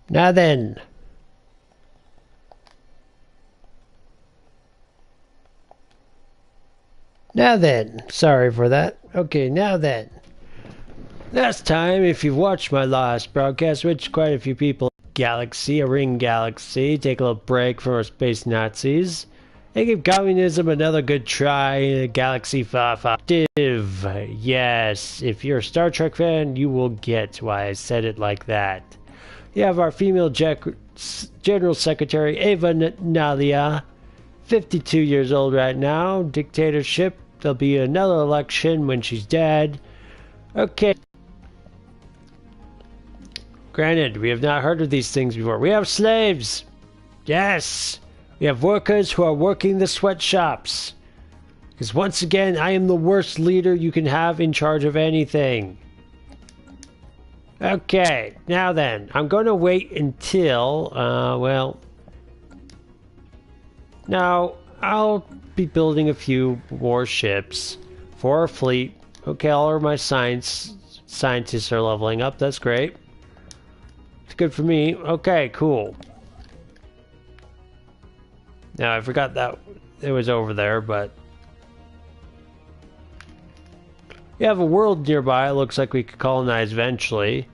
Now then. Now then. Sorry for that. Okay, now then. Last time, if you've watched my last broadcast, which quite a few people, a ring galaxy, take a little break from our space Nazis, and give communism another good try in a galaxy five. Yes, if you're a Star Trek fan, you will get why I said it like that. You have our female General Secretary, Ava Nalia, 52 years old right now, dictatorship, there'll be another election when she's dead. Okay. Granted, we have not heard of these things before. We have slaves! Yes! We have workers who are working the sweatshops. Because once again, I am the worst leader you can have in charge of anything. Okay, now then, I'm going to wait until, now, I'll be building a few more ships for our fleet. Okay, all of my scientists are leveling up, that's great. It's good for me. Okay, cool. Now, I forgot that it was over there, but... we have a world nearby. It looks like we could colonize eventually.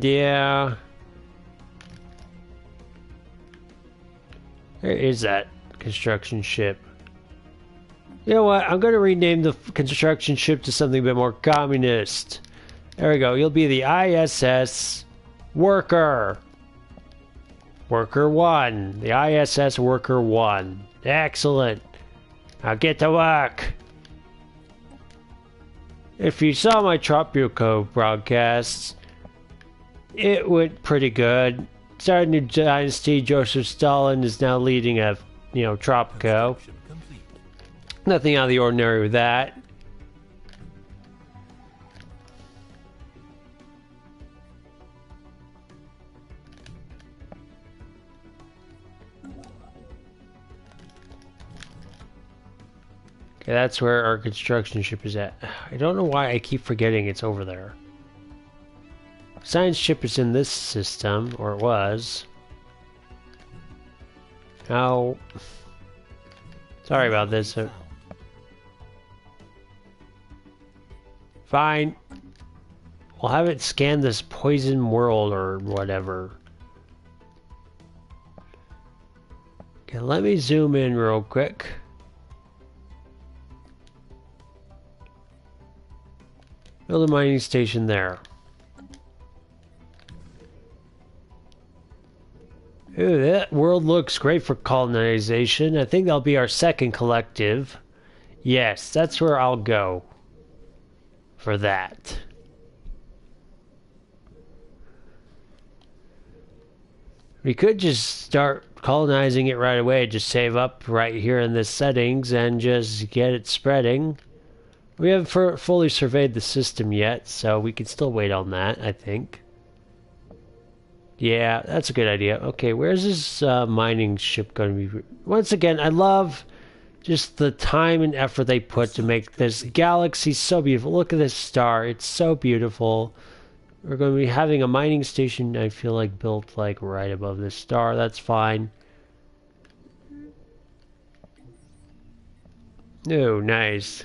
Yeah. Where is that construction ship? You know what? I'm going to rename the construction ship to something a bit more communist. There we go. You'll be the ISS Worker. Worker 1. The ISS Worker 1. Excellent. Now get to work. If you saw my Tropico broadcasts, it went pretty good. Started a new dynasty. Joseph Stalin is now leading a, Tropico. Nothing out of the ordinary with that. Okay, that's where our construction ship is at. I don't know why I keep forgetting it's over there. Science ship is in this system, or it was. Now, sorry about this. Fine. We'll have it scan this poison world or whatever. Okay, let me zoom in real quick. Build a mining station there. Ooh, that world looks great for colonization. I think that'll be our second collective. Yes, that's where I'll go. For that. We could just start colonizing it right away. Just save up right here in the settings and just get it spreading. We haven't fully surveyed the system yet, so we can still wait on that, I think. Yeah, that's a good idea. Okay, where's this mining ship going to be? Once again, I love just the time and effort they put to make this galaxy so beautiful. Look at this star. It's so beautiful. We're going to be having a mining station, I feel like, built like right above this star. That's fine. Oh, nice.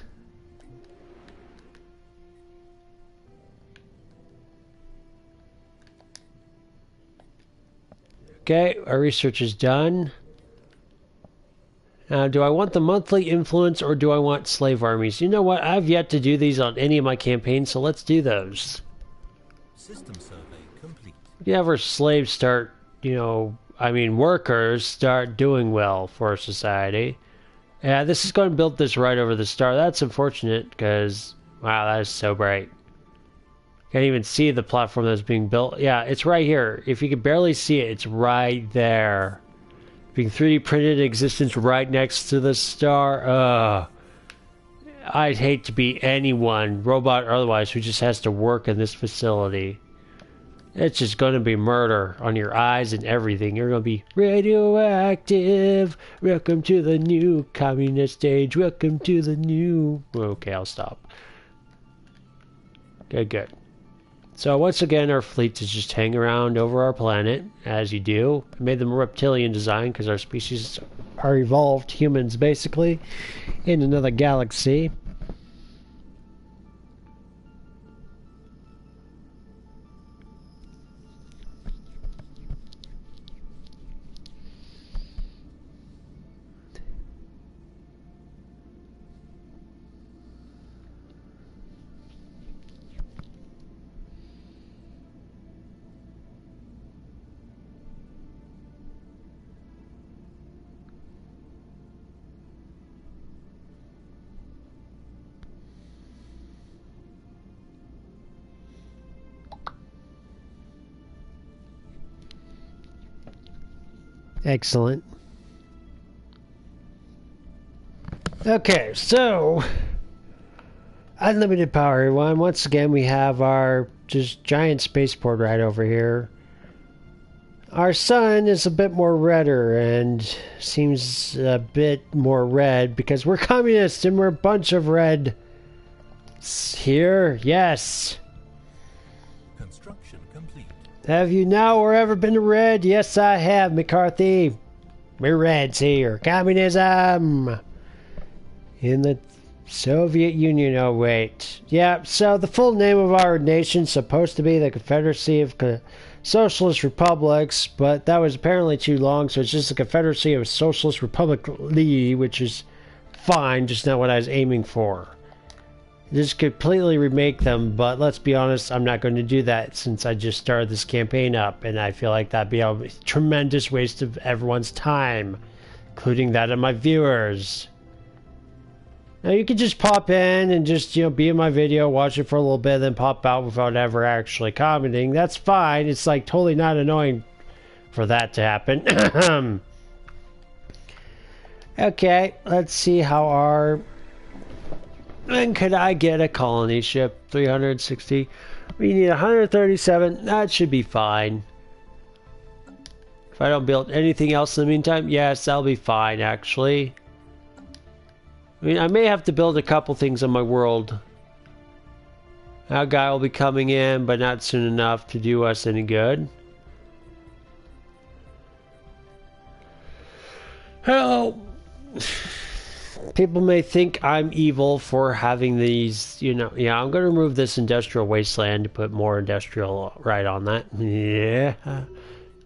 Okay, our research is done. Now, do I want the monthly influence or do I want slave armies? You know what? I've yet to do these on any of my campaigns, so let's do those. System survey complete. You have our slaves start, workers start doing well for our society. Yeah, this is going to build this right over the star. That's unfortunate because, wow, that is so bright. Can't even see the platform that's being built. Yeah, it's right here. If you can barely see it, it's right there. Being 3D printed in existence right next to the star. I'd hate to be anyone, robot or otherwise, who just has to work in this facility. It's just going to be murder on your eyes and everything. You're going to be radioactive. Welcome to the new communist age. Welcome to the new... Okay, I'll stop. Good, good. So once again, our fleet is just hanging around over our planet, as you do. I made them a reptilian design because our species are evolved humans, basically, in another galaxy. Excellent. Okay, so unlimited power, everyone. Once again, we have our just giant spaceport right over here. Our sun is a bit more redder and seems a bit more red because we're communists and we're a bunch of red here. Yes. Construction complete. Have you now or ever been red? Yes, I have, McCarthy. We're reds here. Communism. In the Soviet Union. Oh, wait. Yeah, so the full name of our nation's supposed to be the Confederacy of Socialist Republics, but that was apparently too long, so it's just the Confederacy of Socialist Republic, which is fine, just not what I was aiming for. Just completely remake them, but let's be honest, I'm not going to do that since I just started this campaign up, and I feel like that'd be a tremendous waste of everyone's time, including that of my viewers. Now you can just pop in and just, you know, be in my video, watch it for a little bit, then pop out without ever actually commenting. That's fine. It's like totally not annoying for that to happen. Okay, let's see how our... And could I get a colony ship? 360. We need 137. That should be fine. If I don't build anything else in the meantime, yes, that'll be fine, actually. I mean, I may have to build a couple things on my world. That guy will be coming in, but not soon enough to do us any good. Hell, people may think I'm evil for having these, you know. Yeah, I'm going to remove this industrial wasteland to put more industrial right on that. Yeah.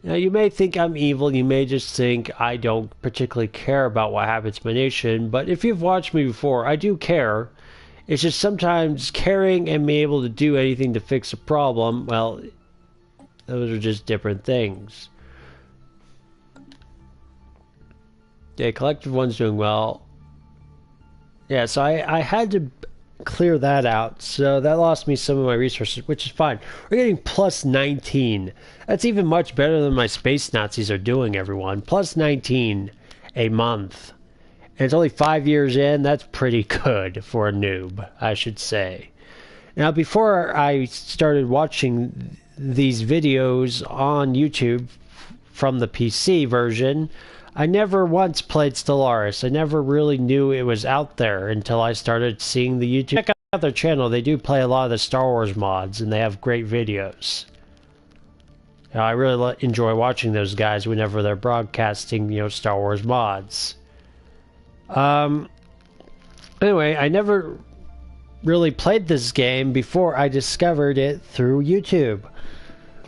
Now, you may think I'm evil, you may just think I don't particularly care about what happens to my nation, but if you've watched me before, I do care. It's just sometimes caring and being able to do anything to fix a problem, well, those are just different things. Yeah, collective one's doing well. Yeah, so I had to clear that out, so that lost me some of my resources, which is fine. We're getting plus 19. That's even much better than my space Nazis are doing, everyone. Plus 19 a month. And it's only 5 years in. That's pretty good for a noob, I should say. Now, before I started watching these videos on YouTube from the PC version, I never once played Stellaris. I never really knew it was out there until I started seeing the YouTube. Check out their channel. They do play a lot of the Star Wars mods, and they have great videos. I really enjoy watching those guys whenever they're broadcasting, you know, Star Wars mods. Anyway, I never really played this game before I discovered it through YouTube.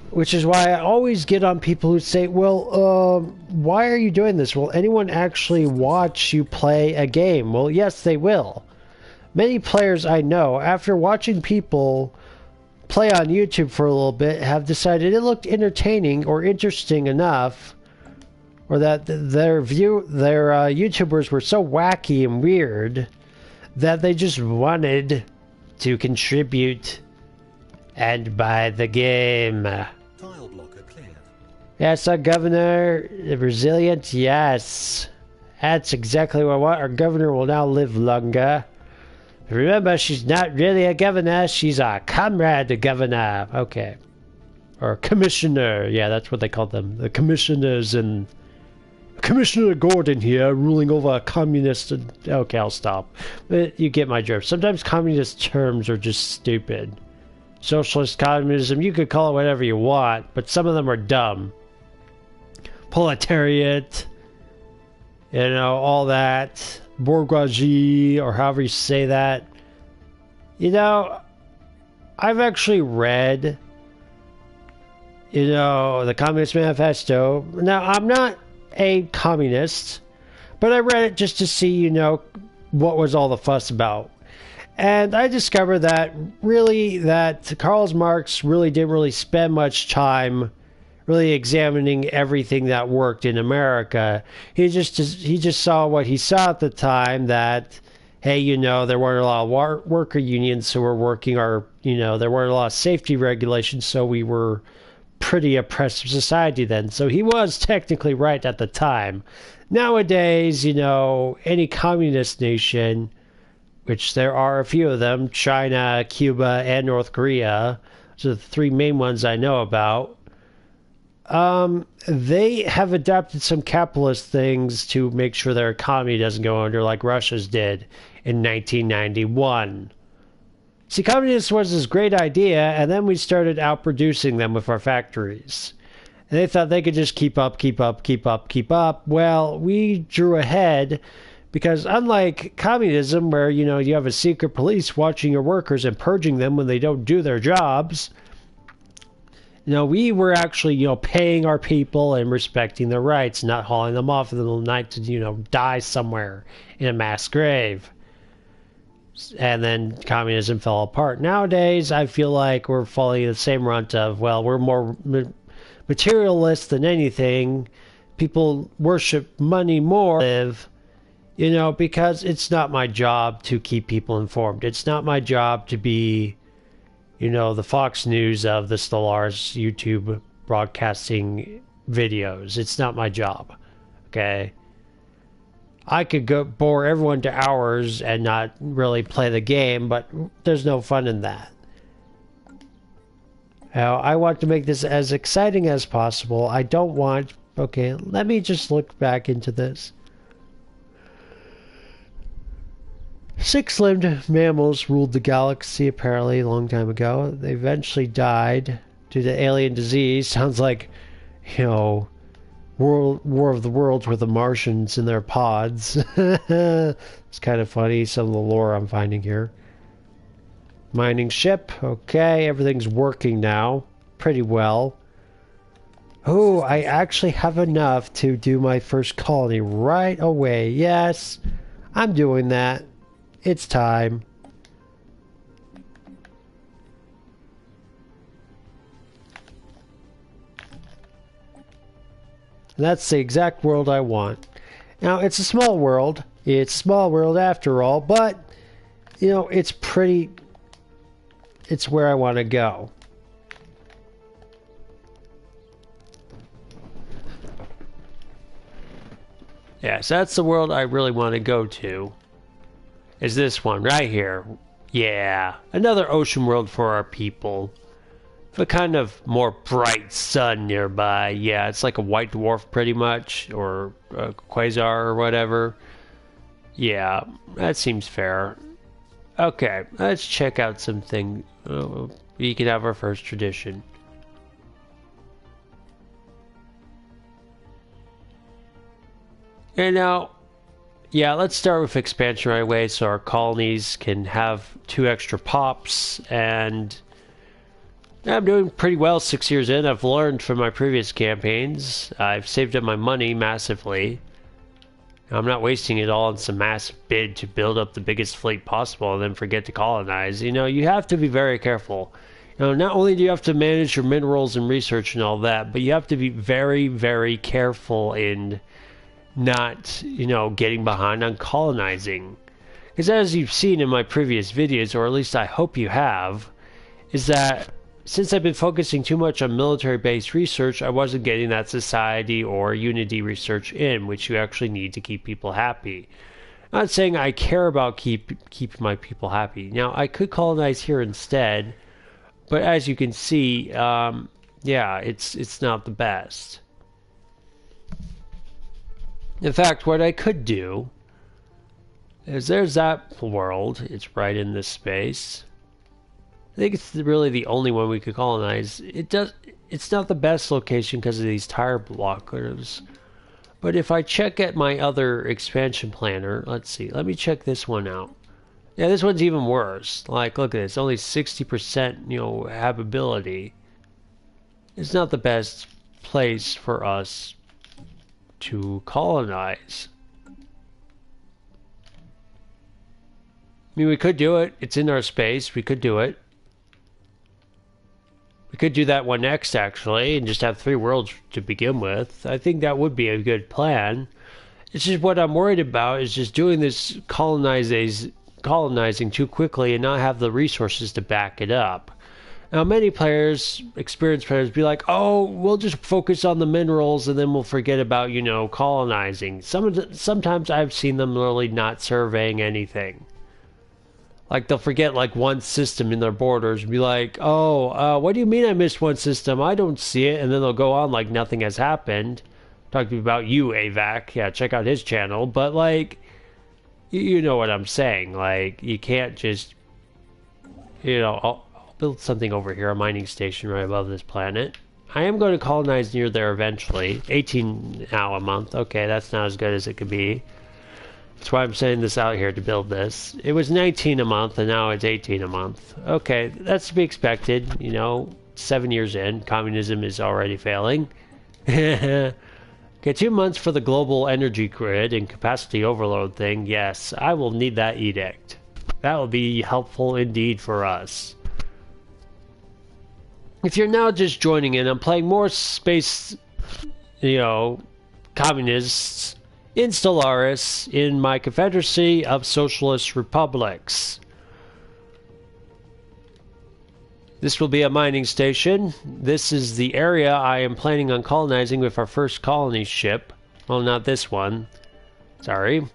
Which is why I always get on people who say, well, why are you doing this? Will anyone actually watch you play a game? Well, yes, they will. Many players I know, after watching people play on YouTube for a little bit, have decided it looked entertaining or interesting enough, or that their YouTubers were so wacky and weird that they just wanted to contribute and buy the game. Tile blocker cleared. Yes, our governor, resilient, yes. That's exactly what I want. Our governor will now live longer. Remember, she's not really a governor, she's a comrade governor. Okay. Or commissioner, yeah, that's what they call them. The commissioners, and Commissioner Gordon here, ruling over a communist... Okay, I'll stop. But you get my drift. Sometimes communist terms are just stupid. socialist communism, you could call it whatever you want, but some of them are dumb. Proletariat, you know, all that. Bourgeoisie, or however you say that. You know, I've actually read, you know, the Communist Manifesto. Now, I'm not a communist, but I read it just to see, you know, what was all the fuss about. And I discovered that really that Karl Marx really didn't really spend much time really examining everything that worked in America. He just saw what he saw at the time, that, hey, you know, there weren't a lot of worker unions who were working, or, you know, there weren't a lot of safety regulations, so we were pretty oppressive society then. So he was technically right at the time. Nowadays, you know, any communist nation, which there are a few of them, China, Cuba, and North Korea, so the three main ones I know about, they have adopted some capitalist things to make sure their economy doesn't go under, like Russia's did in 1991. See, communism was this great idea, and then we started outproducing them with our factories. And they thought they could just keep up. Well, we drew ahead, because unlike communism, where, you know, you have a secret police watching your workers and purging them when they don't do their jobs, you know, we were actually, you know, paying our people and respecting their rights, not hauling them off in the middle of the night to, you know, die somewhere in a mass grave. And then communism fell apart. Nowadays, I feel like we're following the same runt of, well, we're more materialist than anything. People worship money more, you know, because it's not my job to keep people informed. It's not my job to be, you know, the Fox News of the Stellaris YouTube broadcasting videos. It's not my job, okay? I could go bore everyone to hours and not really play the game, but there's no fun in that. Now, I want to make this as exciting as possible. I don't want... Okay, let me just look back into this. Six-limbed mammals ruled the galaxy apparently a long time ago. They eventually died due to alien disease. Sounds like, you know, War of the Worlds with the Martians in their pods. It's kind of funny, some of the lore I'm finding here. Mining ship. Okay, everything's working now. Pretty well. Oh, I actually have enough to do my first colony right away. Yes, I'm doing that. It's time. That's the exact world I want. Now, it's a small world. It's a small world after all, but, you know, it's pretty... It's where I want to go. Yes, that's the world I really want to go to. Is this one right here. Yeah, another ocean world for our people. A kind of more bright sun nearby. Yeah, it's like a white dwarf pretty much, or a quasar or whatever. Yeah, that seems fair. Okay, let's check out something. We can have our first tradition. And now, yeah, let's start with expansion right away so our colonies can have 2 extra pops, and I'm doing pretty well 6 years in. I've learned from my previous campaigns. I've saved up my money massively. I'm not wasting it all on some massive bid to build up the biggest fleet possible and then forget to colonize. You know, you have to be very careful. You know, not only do you have to manage your minerals and research and all that, but you have to be very, very careful in not, you know, getting behind on colonizing. Because as you've seen in my previous videos, or at least I hope you have, is that since I've been focusing too much on military-based research, I wasn't getting that society or unity research in, which you actually need to keep people happy. I'm not saying I care about keeping my people happy. Now, I could colonize here instead, but as you can see, yeah, it's not the best. In fact, what I could do is there's that world. It's right in this space. think it's really the only one we could colonize. It's not the best location because of these tire blockers. But if I check at my other expansion planner, let's see. Let me check this one out. Yeah, this one's even worse. Like, look at this. Only 60%, habitability. It's not the best place for us to colonize. I mean, we could do it. It's in our space. We could do it. We could do that one next, actually, and just have 3 worlds to begin with. I think that would be a good plan. It's just what I'm worried about is just doing this colonizing too quickly and not have the resources to back it up. Now, many players, experienced players, be like, oh, we'll just focus on the minerals and then we'll forget about, colonizing. Sometimes I've seen them literally not surveying anything. Like, they'll forget, like, one system in their borders and be like, oh, what do you mean I missed one system? I don't see it. And then they'll go on like nothing has happened. Talking about you, AVAC. Yeah, check out his channel. But, like, you know what I'm saying. Like, you can't just, I'll build something over here, a mining station right above this planet. I am going to colonize near there eventually. 18 now a month. Okay, that's not as good as it could be. That's why I'm sending this out here to build this. It was 19 a month, and now it's 18 a month. Okay, that's to be expected. 7 years in, communism is already failing. Okay, 2 months for the global energy grid and capacity overload thing. Yes, I will need that edict. That will be helpful indeed for us. If you're now just joining in, I'm playing more space, communists in Stellaris, in my Confederacy of Socialist Republics. This will be a mining station. This is the area I am planning on colonizing with our first colony ship. Well, not this one. Sorry.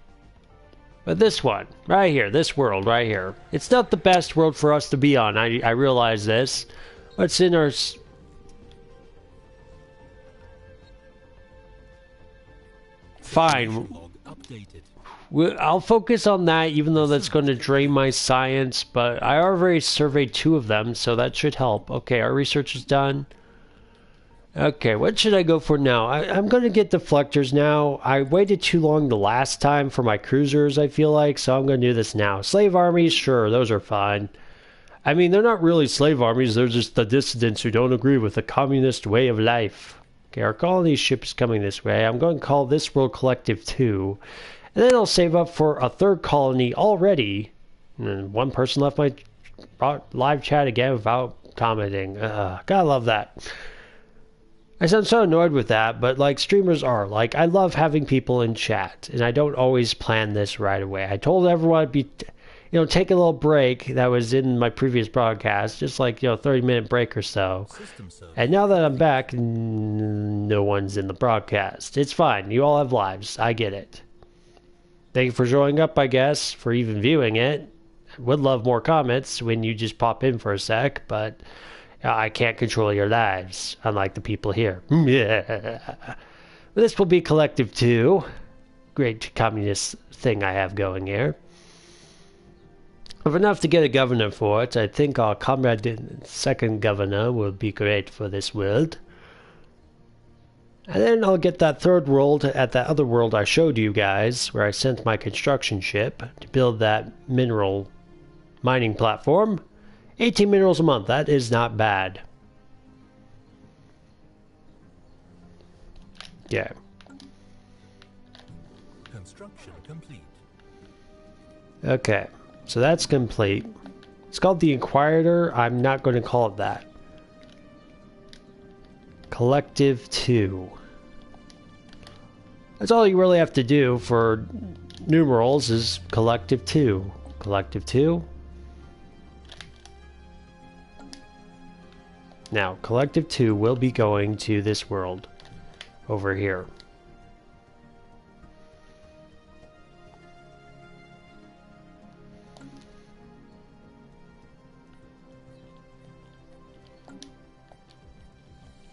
But this one. Right here. This world right here. It's not the best world for us to be on. I realize this. What's in our... Fine. I'll focus on that, even though that's going to drain my science, but I already surveyed 2 of them, so that should help. Okay, our research is done. Okay, what should I go for now? I'm going to get deflectors now. I waited too long the last time for my cruisers, I feel like, so I'm going to do this now. Slave armies, sure, those are fine. I mean, they're not really slave armies, they're just the dissidents who don't agree with the communist way of life. Okay, our colony ship is coming this way. I'm going to call this world Collective 2. And then I'll save up for a 3rd colony already. And 1 person left my live chat again without commenting. Gotta love that. I sound so annoyed with that, but like streamers are. Like, I love having people in chat. And I don't always plan this right away. I told everyone I'd be... take a little break that was in my previous broadcast, just like, 30-minute break or so. And now that I'm back, no one's in the broadcast. It's fine. You all have lives. I get it. Thank you for showing up, I guess, for even viewing it. Would love more comments when you just pop in for a sec, but I can't control your lives, unlike the people here. This will be Collective 2. Great communist thing I have going here. If enough to get a governor for it, I think our comrade 2nd governor will be great for this world. And then I'll get that 3rd world at that other world I showed you guys, where I sent my construction ship to build that mineral mining platform. 18 minerals a month, that is not bad. Yeah. Construction complete. Okay. So that's complete. It's called the Inquisitor. I'm not going to call it that. Collective 2. That's all you really have to do for numerals is Collective 2. Collective 2. Now, Collective 2 will be going to this world over here.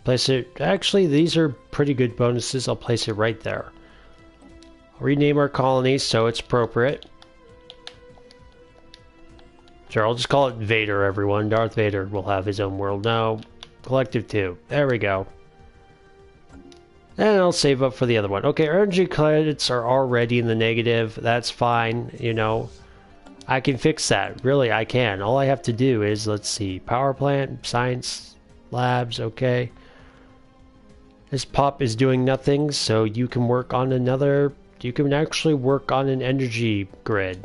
Place it... Actually, these are pretty good bonuses. I'll place it right there. I'll rename our colony so it's appropriate. Sure, I'll just call it Vader, everyone. Darth Vader will have his own world. No, Collective 2. There we go. And I'll save up for the other one. Okay, energy credits are already in the negative. That's fine, you know. I can fix that. Really, I can. All I have to do is, let's see, power plant, science labs, okay. This pop is doing nothing, so you can work on another... You can actually work on an energy grid.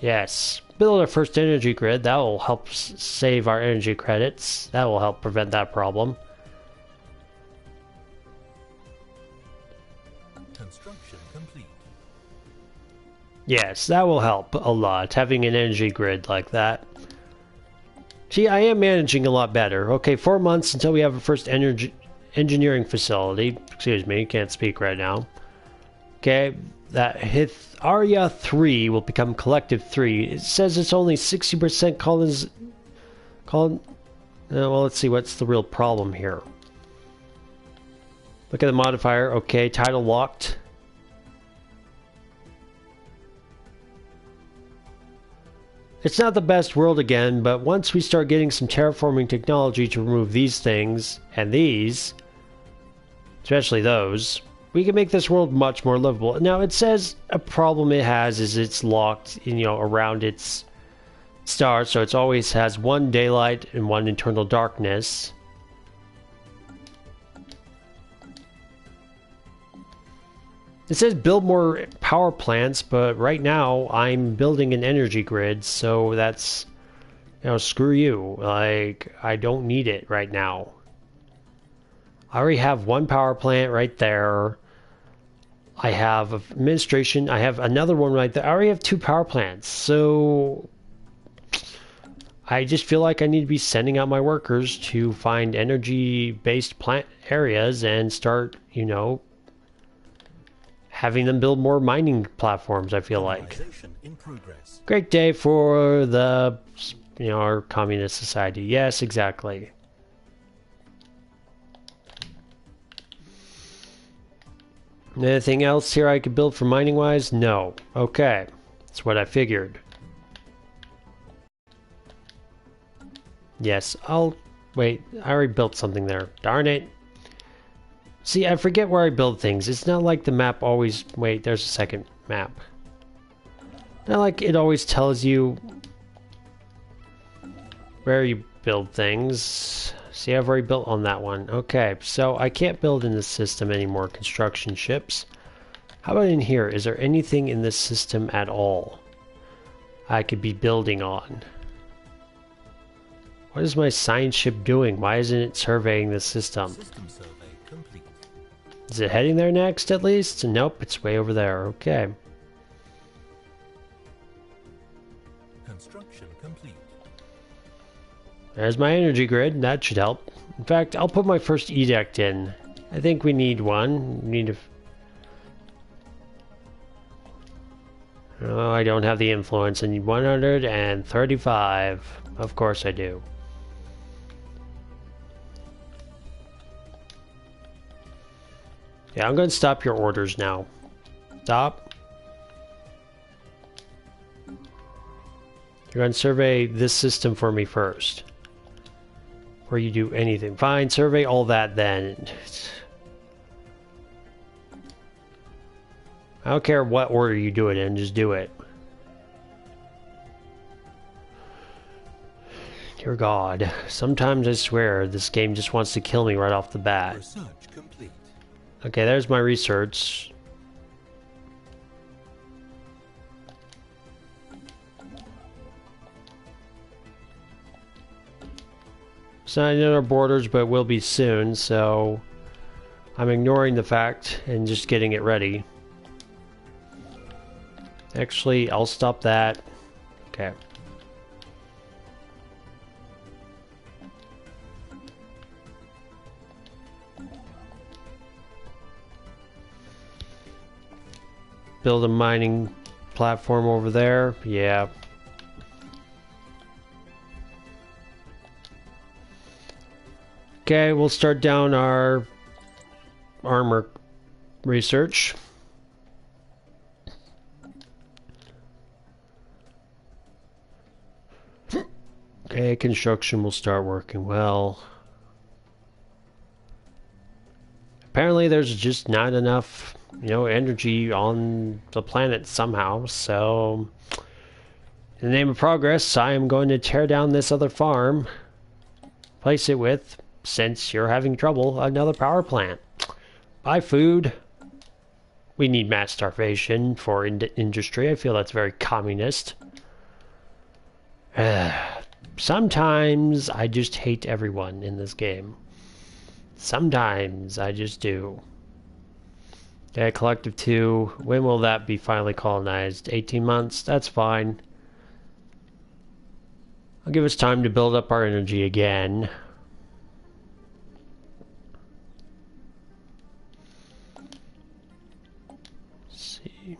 Yes. Build our first energy grid. That will help save our energy credits. That will help prevent that problem. Construction complete. Yes, that will help a lot, having an energy grid like that. See, I am managing a lot better. Okay, 4 months until we have a first engineering facility. Excuse me, can't speak right now. Okay, that Arya 3 will become Collective 3. It says it's only 60% well, let's see, what's the real problem here? Look at the modifier. Okay, title locked. It's not the best world again, but once we start getting some terraforming technology to remove these things, and these, especially those, we can make this world much more livable. Now, it says a problem it has is it's locked, you know, around its star, so it always has one daylight and one internal darkness. It says build more power plants, but right now I'm building an energy grid, so that's, you know, screw you. Like, I don't need it right now. I already have one power plant right there. I have administration. I have another one right there. I already have 2 power plants, so I just feel like I need to be sending out my workers to find energy-based plant areas and start, you know, having them build more mining platforms, I feel like. In progress. Great day for the, you know, our communist society. Yes, exactly. Anything else here I could build for mining-wise? No. Okay. That's what I figured. Yes, I'll... Wait, I already built something there. Darn it. See, I forget where I build things. It's not like the map always... Wait, there's a second map. Not like it always tells you where you build things. See, I've already built on that one. Okay, so I can't build in this system anymore, construction ships. How about in here? Is there anything in this system at all I could be building on? What is my science ship doing? Why isn't it surveying the system? System survey complete. Is it heading there next, at least? Nope, it's way over there. Okay. Construction complete. There's my energy grid. That should help. In fact, I'll put my first edict in. I think we need one. We need a... Oh, I don't have the influence. I need 135. Of course I do. Yeah, I'm going to stop your orders now. Stop. You're going to survey this system for me first. Before you do anything. Fine, survey all that then. I don't care what order you do it in, just do it. Dear God, sometimes I swear this game just wants to kill me right off the bat. Research complete. Okay, there's my research. It's not in our borders, but will be soon, so I'm ignoring the fact and just getting it ready. Actually, I'll stop that. Okay. Build a mining platform over there. Yeah. Okay, we'll start down our armor research. Okay, construction will start working well. Apparently there's just not enough, energy on the planet somehow, so in the name of progress, I am going to tear down this other farm, place it with, since you're having trouble, another power plant. Buy food. We need mass starvation for industry. I feel that's very communist. Sometimes I just hate everyone in this game. Sometimes I just do. Okay, Collective 2. When will that be finally colonized? 18 months? That's fine. I'll give us time to build up our energy again. Let's see.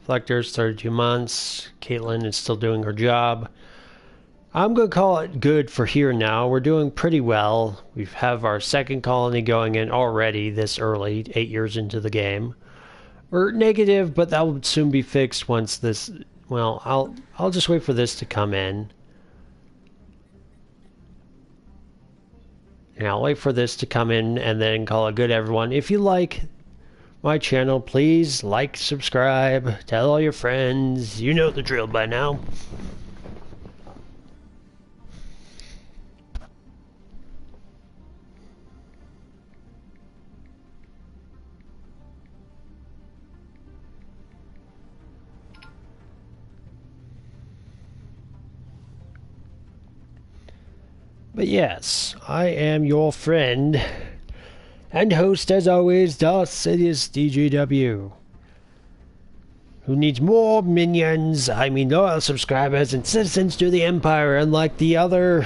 Reflectors, 32 months. Caitlin is still doing her job. I'm going to call it good for here now. We're doing pretty well. We have our second colony going in already this early, 8 years into the game. We're negative, but that will soon be fixed once this... Well, I'll just wait for this to come in. And I'll wait for this to come in and then call it good, everyone. If you like my channel, please like, subscribe, tell all your friends. You know the drill by now. But yes, I am your friend and host, as always, DarthSidious's DGW, who needs more minions, loyal subscribers and citizens to the Empire, unlike the other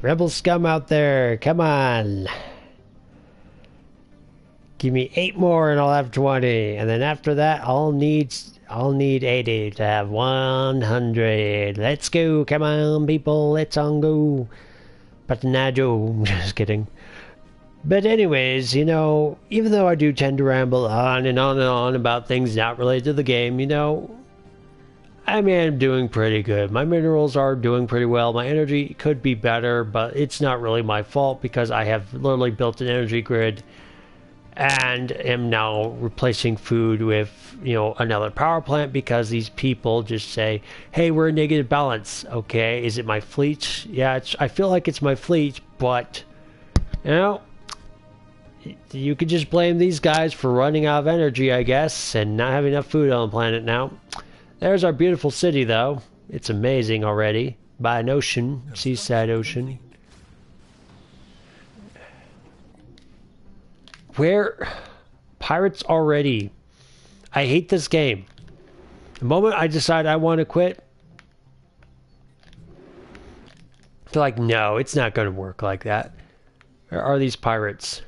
rebel scum out there. Come on. Give me 8 more and I'll have 20, and then after that I'll need 80 to have 100. Let's go, come on people, let's on go. But Najo, just kidding. But anyways, even though I do tend to ramble on and on and on about things not related to the game, I'm doing pretty good. My minerals are doing pretty well. My energy could be better, but it's not really my fault because I have literally built an energy grid and am now replacing food with, another power plant because these people just say, hey, we're in negative balance. Okay, is it my fleet? Yeah, I feel like it's my fleet, but, you could just blame these guys for running out of energy, I guess, and not having enough food on the planet now. There's our beautiful city, though. It's amazing already. By an ocean, seaside ocean. Where? Pirates already. I hate this game. The moment I decide I want to quit, they're like, no, it's not going to work like that. Where are these pirates?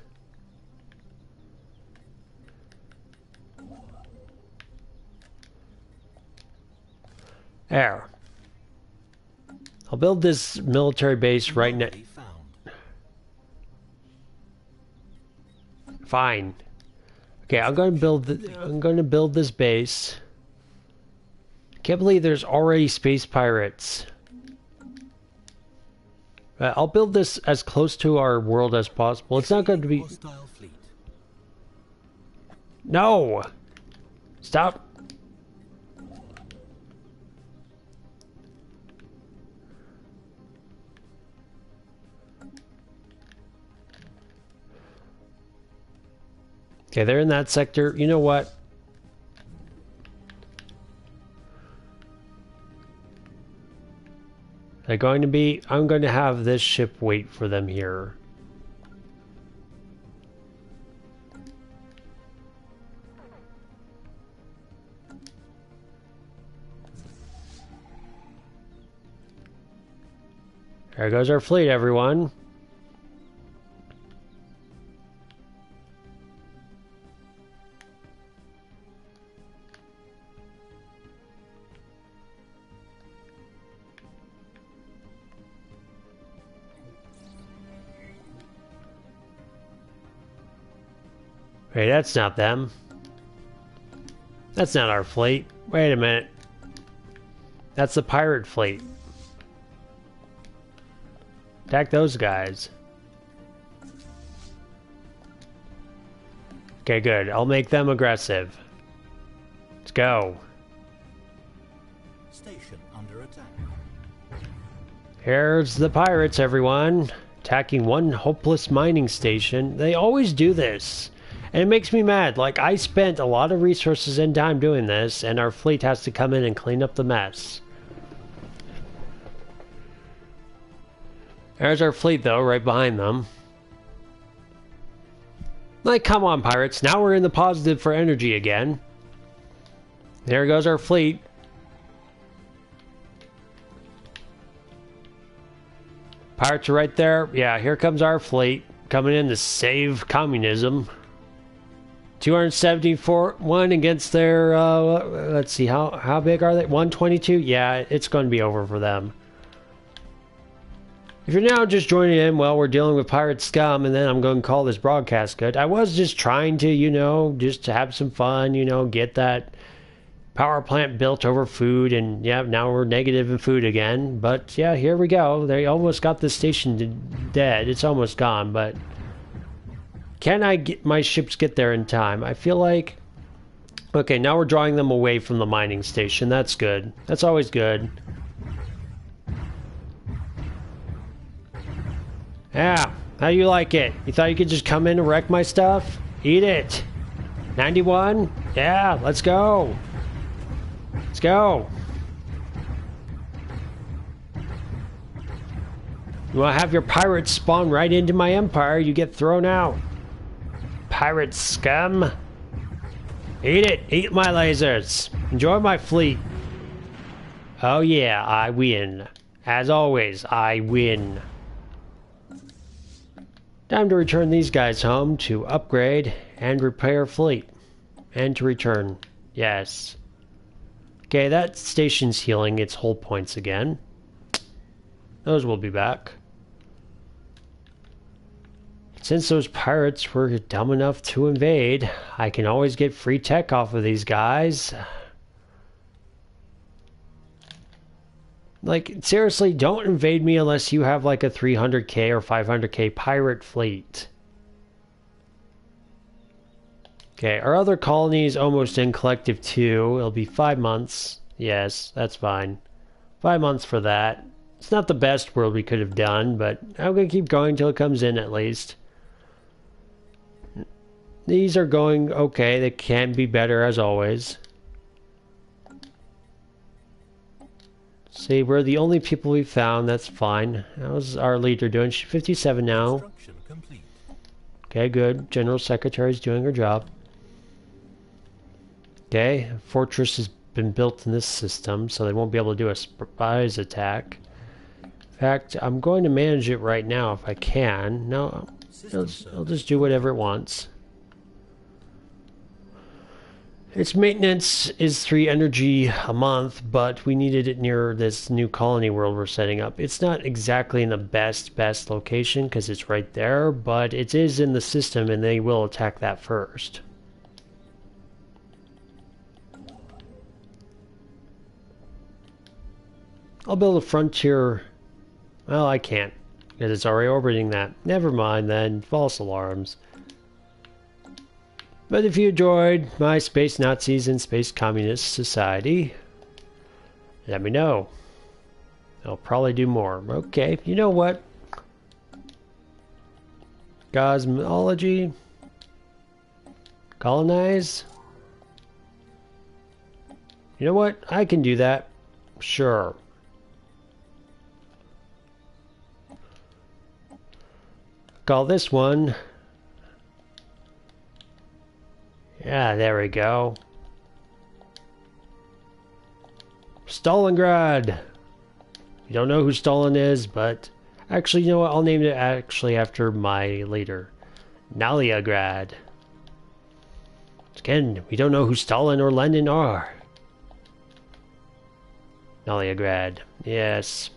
There. I'll build this military base right now. Fine. Okay, I'm going to build this base. Can't believe there's already space pirates. I'll build this as close to our world as possible. It's not going to be... No! Stop! Okay, they're in that sector. You know what? They're going to be... I'm going to have this ship wait for them here. There goes our fleet, everyone. Wait, that's not them. That's not our fleet. Wait a minute. That's the pirate fleet. Attack those guys. Okay, good. I'll make them aggressive. Let's go. Station under attack. Here's the pirates, everyone. Attacking one hopeless mining station. They always do this. And it makes me mad. Like, I spent a lot of resources and time doing this, and our fleet has to come in and clean up the mess. There's our fleet, though, right behind them. Like, come on, pirates. Now we're in the positive for energy again. There goes our fleet. Pirates are right there. Yeah, here comes our fleet. Coming in to save communism. 274-1 against their, let's see, how big are they? 122? Yeah, it's going to be over for them. If you're now just joining in, well, we're dealing with pirate scum, and then I'm going to call this broadcast good. I was just trying to, you know, just to have some fun, you know, get that power plant built over food, and yeah, now we're negative in food again. But yeah, here we go. They almost got this station dead. It's almost gone, but can I get my ships get there in time? I feel like... Okay, now we're drawing them away from the mining station. That's good. That's always good. Yeah, how you like it? You thought you could just come in and wreck my stuff? Eat it. 91? Yeah, let's go. Let's go. You want to have your pirates spawn right into my empire, you get thrown out. Pirate scum. Eat it. Eat my lasers. Enjoy my fleet. Oh yeah, I win. As always, I win. Time to return these guys home to upgrade and repair fleet. And to return. Yes. Okay, that station's healing its hull points again. Those will be back. Since those pirates were dumb enough to invade, I can always get free tech off of these guys. Like, seriously, don't invade me unless you have like a 300k or 500k pirate fleet. Okay, our other colony is almost in Collective 2. It'll be 5 months. Yes, that's fine. 5 months for that. It's not the best world we could have done, but I'm going to keep going until it comes in at least. These are going okay. They can be better as always. See, we're the only people we found. That's fine. How's our leader doing? She's 57 now. Okay, good. General Secretary's doing her job. Okay, a fortress has been built in this system, so they won't be able to do a surprise attack. In fact, I'm going to manage it right now if I can. No, I'll just do whatever it wants. Its maintenance is 3 energy a month, but we needed it near this new colony world we're setting up. It's not exactly in the best location because it's right there, but it is in the system and they will attack that first. I'll build a frontier. Well, I can't because it's already orbiting that. Never mind then. False alarms. But if you enjoyed my Space Nazis and Space Communist Society, let me know. I'll probably do more. Okay, you know what? Cosmology. Colonize. You know what? I can do that. Sure. Call this one. Yeah, there we go. Stalingrad. You don't know who Stalin is, but actually, you know what? I'll name it actually after my leader, Naliagrad. Again, we don't know who Stalin or Lenin are. Naliagrad. Yes.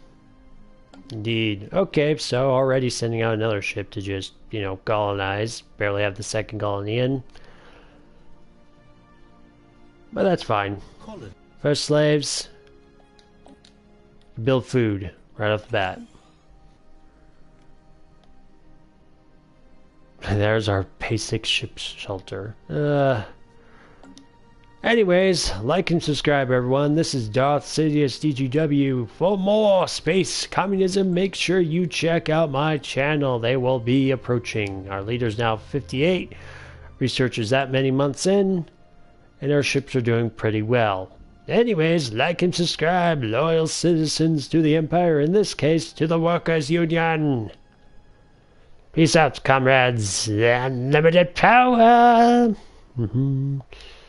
Indeed. Okay, so already sending out another ship to just, you know, colonize. Barely have the second colony in. But that's fine. First slaves. Build food right off the bat. There's our basic ship shelter. Anyways, like and subscribe, everyone. This is Darth Sidious DGW. For more space communism, make sure you check out my channel. They will be approaching. Our leader's now 58. Research is that many months in, and our ships are doing pretty well. Anyways, like and subscribe, loyal citizens to the Empire, in this case, to the Workers' Union. Peace out, comrades. Unlimited power!